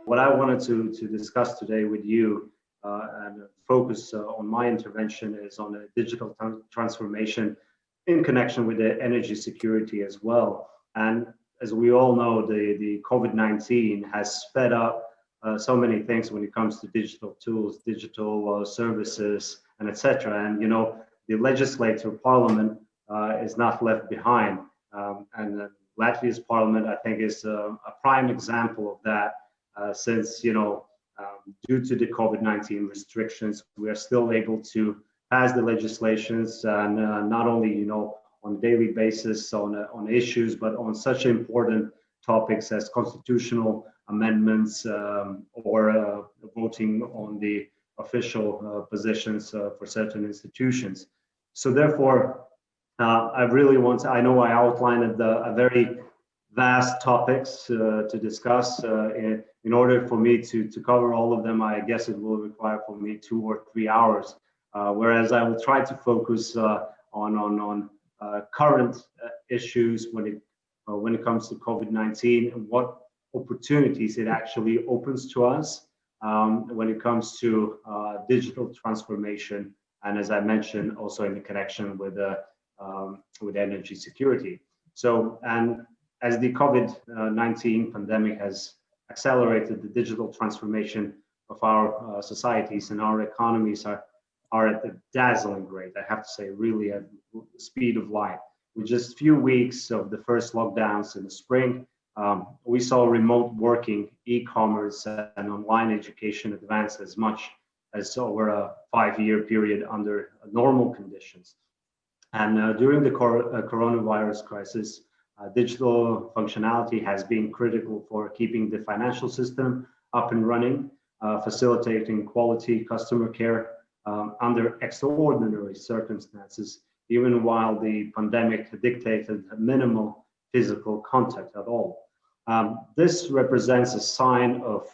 what I wanted to discuss today with you and focus on my intervention is on a digital transformation in connection with the energy security as well. And as we all know, the COVID-19 has sped up so many things when it comes to digital tools, digital services, and etc. And the legislature parliament is not left behind. And Latvia's parliament, I think, is a prime example of that, since due to the COVID-19 restrictions, we are still able to pass the legislations, and not only on a daily basis on issues, but on such important topics as constitutional amendments or voting on the official positions for certain institutions. So therefore, I know I outlined a very vast topics to discuss. In order for me to cover all of them, I guess it will require for me 2 or 3 hours. Whereas I will try to focus on current issues when it comes to COVID-19 and what opportunities it actually opens to us when it comes to digital transformation, and as I mentioned, also in the connection with energy security. So, and as the COVID-19 pandemic has accelerated the digital transformation of our societies, and our economies are at a dazzling rate, I have to say, really at the speed of light. With just few weeks of the first lockdowns in the spring, we saw remote working, e-commerce, and online education advance as much as over a 5-year period under normal conditions. And during the coronavirus crisis, digital functionality has been critical for keeping the financial system up and running, facilitating quality customer care under extraordinary circumstances, even while the pandemic dictated minimal physical contact at all. This represents a sign of,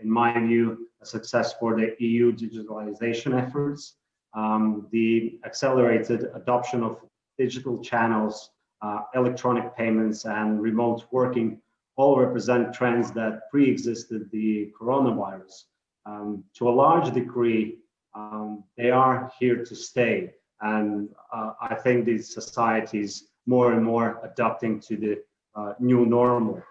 in my view, a success for the EU digitalization efforts. The accelerated adoption of digital channels, electronic payments, and remote working all represent trends that pre-existed the coronavirus. To a large degree, they are here to stay. And I think these societies more and more adapting to the new normal.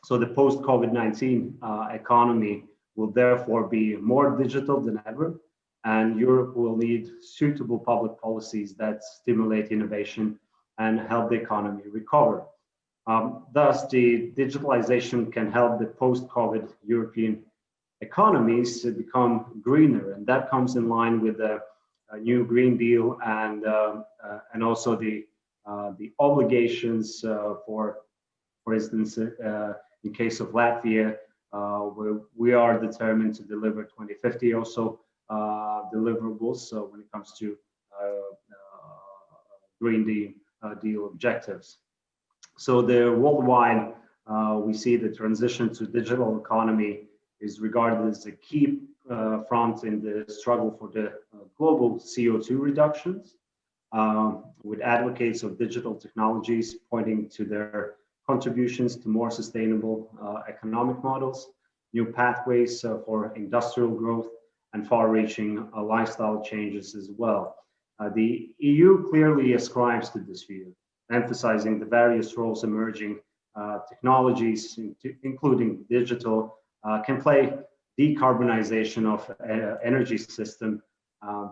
So the post-COVID-19 economy will therefore be more digital than ever, and Europe will need suitable public policies that stimulate innovation and help the economy recover. Thus, the digitalization can help the post-COVID European economies to become greener, and that comes in line with the new Green Deal and also the obligations for instance, in case of Latvia, where we are determined to deliver 2050 also deliverables. So when it comes to Green Deal objectives. So the worldwide, we see the transition to digital economy is regarded as a key front in the struggle for the global CO2 reductions, with advocates of digital technologies pointing to their contributions to more sustainable economic models, new pathways for industrial growth, and far-reaching lifestyle changes as well. The EU clearly ascribes to this view, emphasizing the various roles emerging technologies, including digital, can play decarbonization of energy system,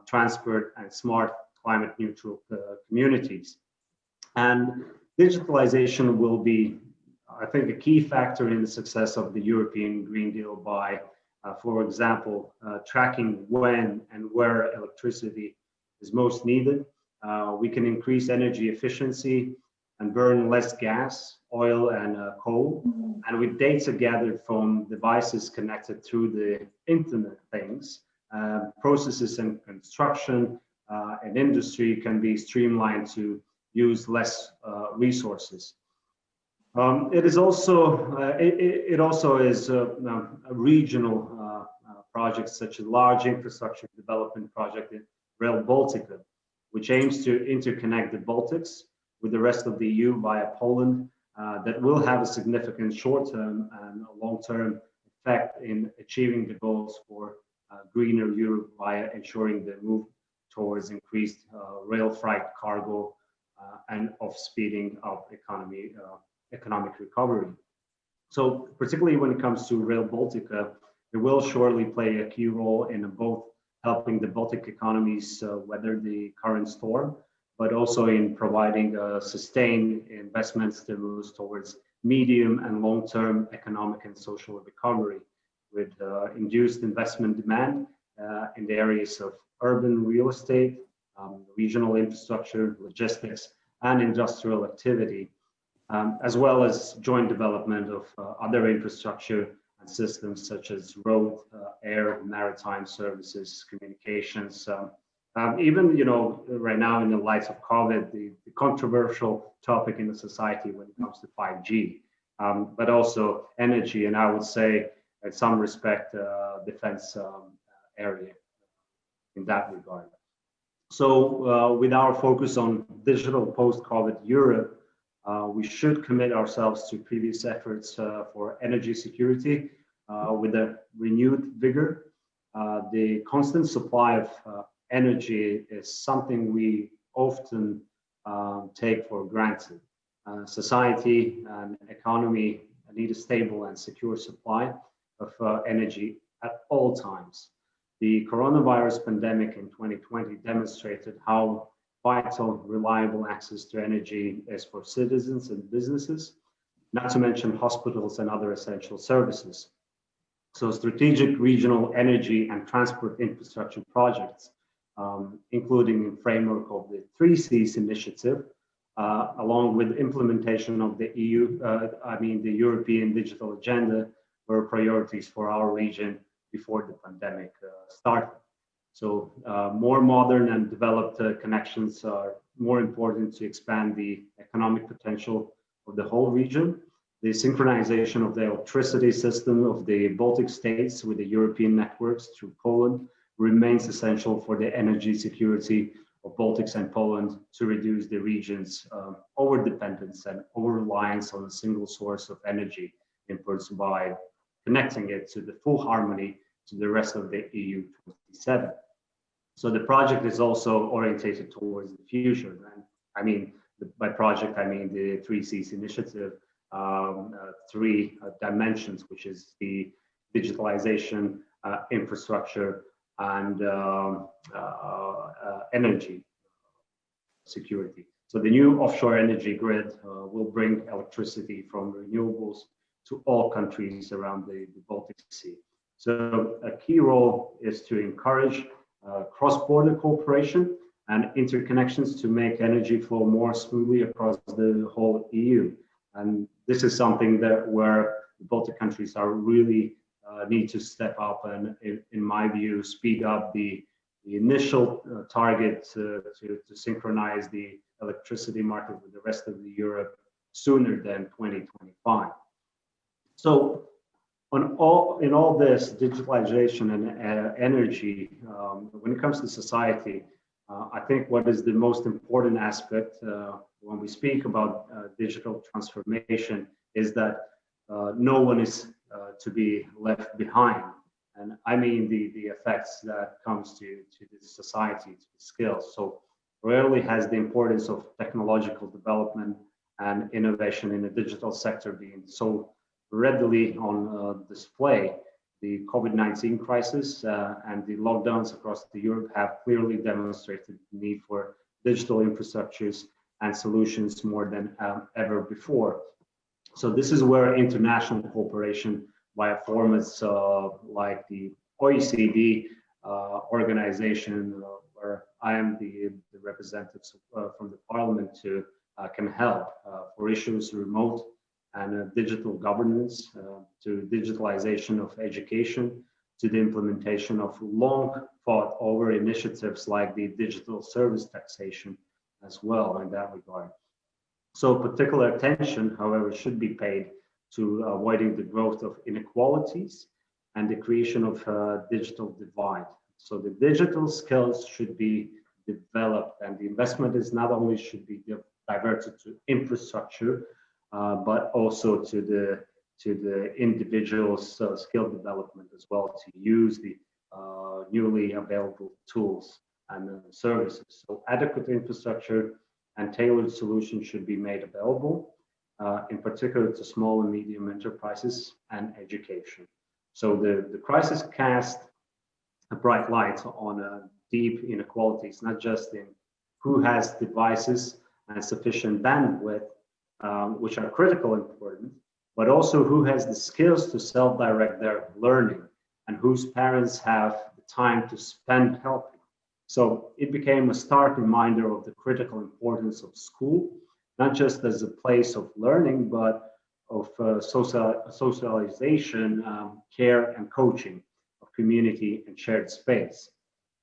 transport, and smart climate neutral communities. And digitalization will be, I think, a key factor in the success of the European Green Deal by, for example, tracking when and where electricity is most needed. We can increase energy efficiency and burn less gas, oil, and coal. And with data gathered from devices connected through the Internet of Things, processes in construction and industry can be streamlined to use less resources. It is also it also is a regional project, such as large infrastructure development project in Rail Baltic, which aims to interconnect the Baltics with the rest of the EU via Poland, that will have a significant short-term and long-term effect in achieving the goals for greener Europe via ensuring the move towards increased rail freight cargo and of speeding up economic recovery. So particularly when it comes to Rail Baltica, it will surely play a key role in both helping the Baltic economies weather the current storm, but also in providing sustained investment stimulus towards medium and long-term economic and social recovery, with induced investment demand in the areas of urban real estate, regional infrastructure, logistics, and industrial activity, as well as joint development of other infrastructure and systems such as road, air, maritime services, communications. Even, right now in the light of COVID, the controversial topic in the society when it comes to 5G, but also energy, and I would say in some respect, defense area in that regard. So with our focus on digital post-COVID Europe, we should commit ourselves to previous efforts for energy security with a renewed vigor. The constant supply of energy is something we often take for granted. Society and economy need a stable and secure supply of energy at all times. The coronavirus pandemic in 2020 demonstrated how vital, reliable access to energy is for citizens and businesses, not to mention hospitals and other essential services. So strategic regional energy and transport infrastructure projects, including in framework of the 3Cs initiative, along with implementation of the the European digital agenda, were priorities for our region before the pandemic started. So more modern and developed connections are more important to expand the economic potential of the whole region. The synchronization of the electricity system of the Baltic states with the European networks through Poland remains essential for the energy security of Baltics and Poland to reduce the region's over-dependence and over-reliance on a single source of energy imports by connecting it to the full harmony to the rest of the EU 27. So the project is also orientated towards the future. And by project, I mean the 3Cs initiative, three dimensions, which is the digitalization, infrastructure, and energy security. So the new offshore energy grid will bring electricity from renewables to all countries around the Baltic Sea. So a key role is to encourage cross-border cooperation and interconnections to make energy flow more smoothly across the whole EU. And this is something where the Baltic countries are really need to step up and, in my view, speed up the initial target to synchronize the electricity market with the rest of the Europe sooner than 2025. So in all this digitalization and energy, when it comes to society, I think what is the most important aspect when we speak about digital transformation is that no one is to be left behind. And I mean the effects that comes to the society, to the skills. So rarely has the importance of technological development and innovation in the digital sector being so readily on display. The COVID-19 crisis and the lockdowns across Europe have clearly demonstrated the need for digital infrastructures and solutions more than ever before. So this is where international cooperation via formats like the OECD organization, where I am the representative from the parliament to can help for issues remote and digital governance, to digitalization of education, to the implementation of long fought over initiatives like the digital service taxation as well in that regard. So particular attention, however, should be paid to avoiding the growth of inequalities and the creation of digital divide. So the digital skills should be developed, and the investment is not only should be diverted to infrastructure, but also to the to the individual's skill development as well, to use the newly available tools and services. So adequate infrastructure and tailored solutions should be made available, in particular to small and medium enterprises and education. So the crisis cast a bright light on deep inequalities, not just in who has devices and sufficient bandwidth, which are critical important, but also who has the skills to self-direct their learning and whose parents have the time to spend helping. So it became a stark reminder of the critical importance of school, not just as a place of learning, but of socialization, care, and coaching of community and shared space.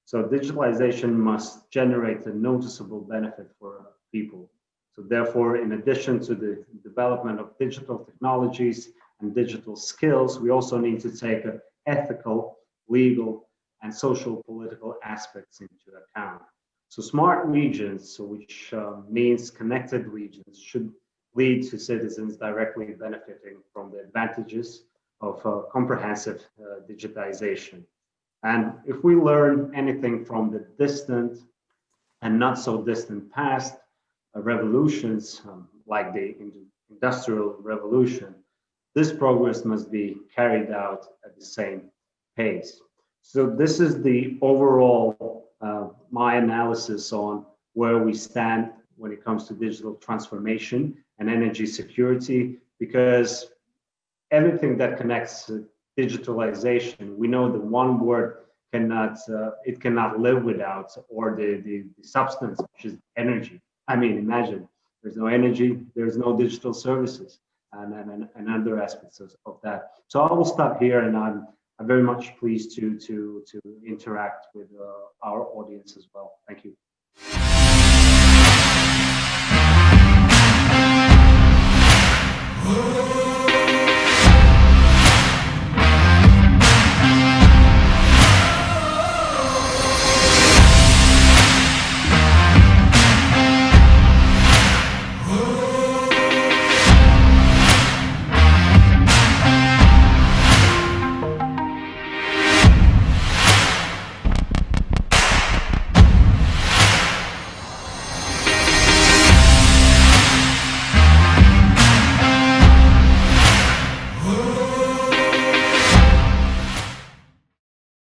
So digitalization must generate a noticeable benefit for people. So therefore, in addition to the development of digital technologies and digital skills, we also need to take ethical, legal, and social political aspects into account. So smart regions, which means connected regions, should lead to citizens directly benefiting from the advantages of comprehensive digitization. And if we learn anything from the distant and not so distant past revolutions, like the Industrial Revolution, this progress must be carried out at the same pace. So this is the overall my analysis on where we stand when it comes to digital transformation and energy security, because everything that connects digitalization, we know the one word cannot live without, or the substance, which is energy. I mean, imagine there's no energy, there's no digital services, and other aspects of that. So I will stop here, and I'm very much pleased to interact with our audience as well. Thank you.